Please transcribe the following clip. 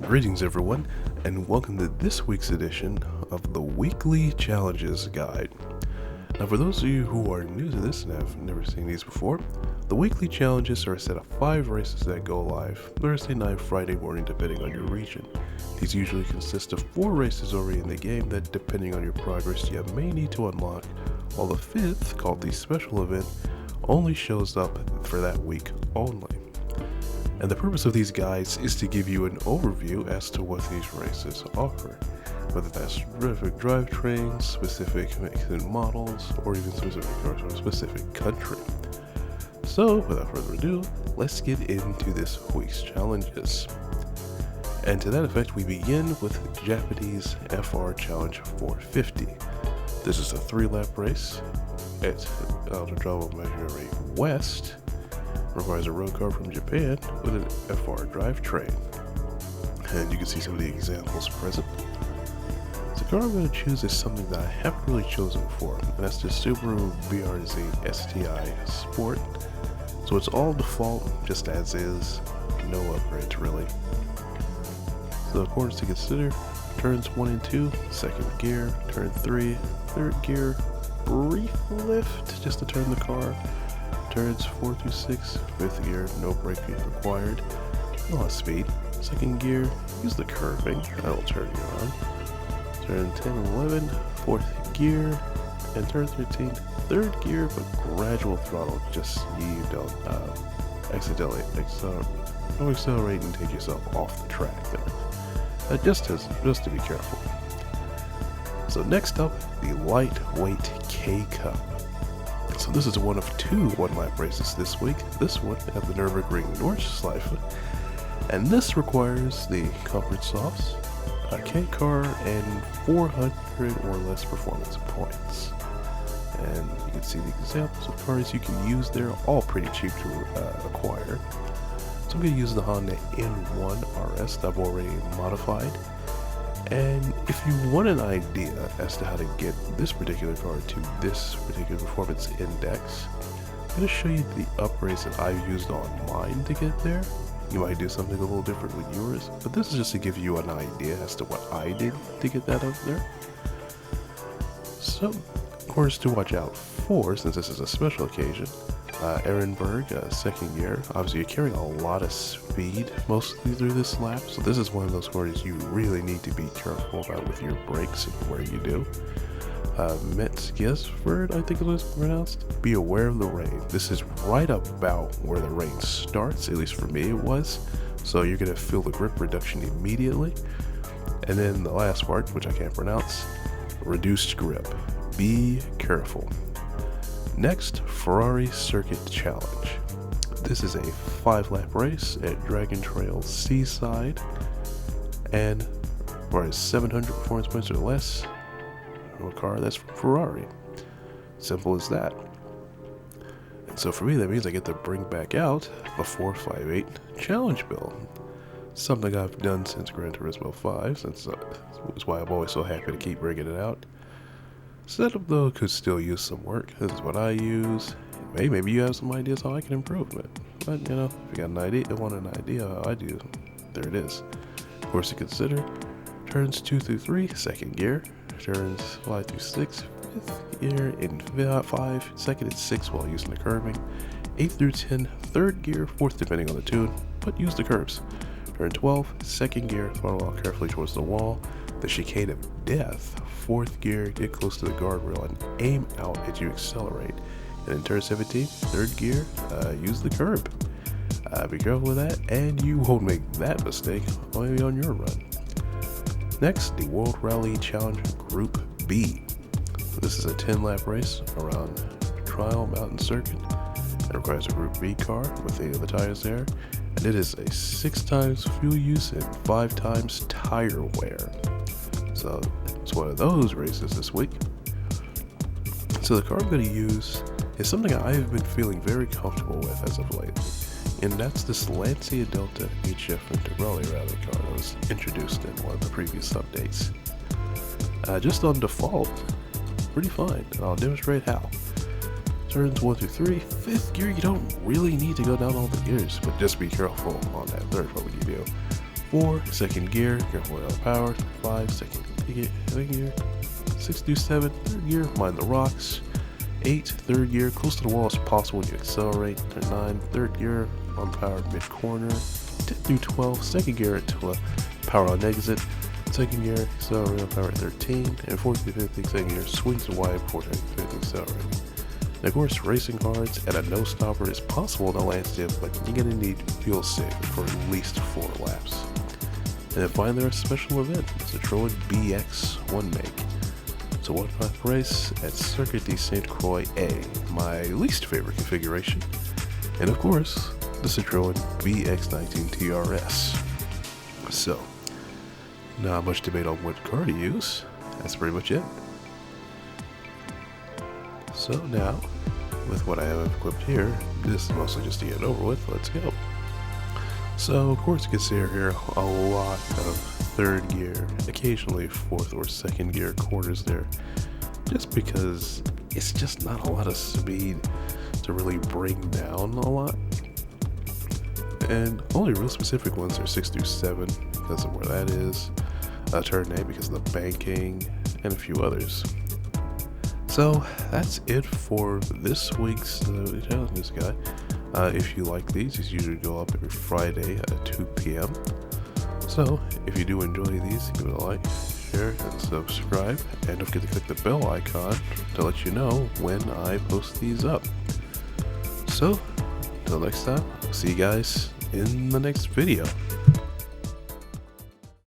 Greetings everyone, and welcome to this week's edition of the Weekly Challenges Guide. Now for those of you who are new to this and have never seen these before, the weekly challenges are a set of 5 races that go live Thursday night, Friday morning depending on your region. These usually consist of 4 races already in the game that, depending on your progress, you may need to unlock, while the 5th, called the special event, only shows up for that week only. And the purpose of these guides is to give you an overview as to what these races offer, whether that's specific drivetrains, specific models, or even specific cars from a specific country. So, without further ado, let's get into this week's challenges. And to that effect, we begin with the Japanese FR Challenge 450. This is a 3-lap race at Autodrome Maggiore West. Requires a road car from Japan with an FR drivetrain. And you can see some of the examples present. The car I'm going to choose is something that I haven't really chosen before, and that's the Subaru BRZ STI Sport. So it's all default, just as is, no upgrades really. So the corners to consider: turns 1 and 2, second gear; turn 3, third gear; brief lift just to turn the car; turns 4 through 6, fifth gear, no braking required; a lot of speed; second gear, use the curving, that'll turn you on; turn 10 and 11, fourth gear; and turn 13, third gear, but gradual throttle, just so you don't accidentally accelerate and take yourself off the track there. Just to be careful. So next up, the lightweight K Cup. So this is one of 2 one-lap races this week. This one at the Nurburgring Nordschleife, and this requires the comfort softs, a K car, and 400 or less performance points. And you can see the examples of cars you can use there, all pretty cheap to acquire. So I'm going to use the Honda N1 RS that I've already modified. And if you want an idea as to how to get this particular car to this particular performance index, I'm going to show you the upgrades that I've used on mine to get there. You might do something a little different with yours, but this is just to give you an idea as to what I did to get that up there. So, of course, to watch out for, since this is a special occasion, Ehrenberg, second gear. Obviously, you're carrying a lot of speed mostly through this lap, so this is one of those corners you really need to be careful about with your brakes and where you do. Metzgesford, I think it was pronounced. Be aware of the rain. This is right about where the rain starts, at least for me it was, so you're going to feel the grip reduction immediately. And then the last part, which I can't pronounce, reduced grip. Be careful. Next, Ferrari Circuit Challenge. This is a 5-lap race at Dragon Trail Seaside, and requires 700 performance points or less. A car that's from Ferrari. Simple as that. And so for me, that means I get to bring back out the 458 Challenge build. Something I've done since Gran Turismo 5, since that's why I'm always so happy to keep bringing it out. Setup though could still use some work. This is what I use. Hey, maybe you have some ideas how I can improve it. But you know, if you got an idea, want an idea how I do, there it is. Of course to consider: turns 2 through 3, second gear; turns 5 through 6, fifth gear; in 5, second and 6 while using the curving; 8 through 10, third gear; 4th depending on the tune, but use the curves; turn 12, second gear, throttle out carefully towards the wall; the chicane of death; 4th gear, get close to the guardrail and aim out as you accelerate; and in turn 17, third gear, use the curb. Be careful with that, and you won't make that mistake maybe on your run. Next, the World Rally Challenge Gr.B. This is a 10-lap race around Trial Mountain Circuit. It requires a Gr.B car with the tires there, and it is a 6 times fuel use and 5 times tire wear. So it's one of those races this week. So the car I'm going to use is something I've been feeling very comfortable with as of lately, and that's this Lancia Delta HF Integrale rally car that was introduced in one of the previous updates. Just on default, pretty fine, and I'll demonstrate how. Turns 1 through 3, 5th gear, you don't really need to go down all the gears, but just be careful on that third one when you do. 4, second gear, careful out of power. 5, second gear. 6 through 7, third gear, mind the rocks. 8, third gear, close to the wall as possible when you accelerate. 9, third gear, on power mid-corner. 10 through 12, second gear into a power on exit. Second gear, accelerate on power at 13. And 4 through 15, second gear, swings wide before 15, accelerating. And of course, racing hards at a no-stopper is possible in a landstill, but you're going to need fuel saving for at least 4 laps. And then finally, our special event, Citroen BX 1 make. It's a 1-5 race at Circuit de Sainte-Croix A, my least favorite configuration. And of course, the Citroen BX19 TRS. So, not much debate on what car to use. That's pretty much it. So now, with what I have equipped here, this is mostly just to get it over with. Let's go. So, of course, you can see here a lot of third gear, occasionally fourth or second gear quarters there, just because it's just not a lot of speed to really bring down a lot. And only real specific ones are 6 through 7 because of where that is, turn 8 because of the banking, and a few others. So that's it for this week's challenges guide. If you like these usually go up every Friday at 2 p.m. So if you do enjoy these, give it a like, share, and subscribe. And don't forget to click the bell icon to let you know when I post these up. So until next time, I'll see you guys in the next video.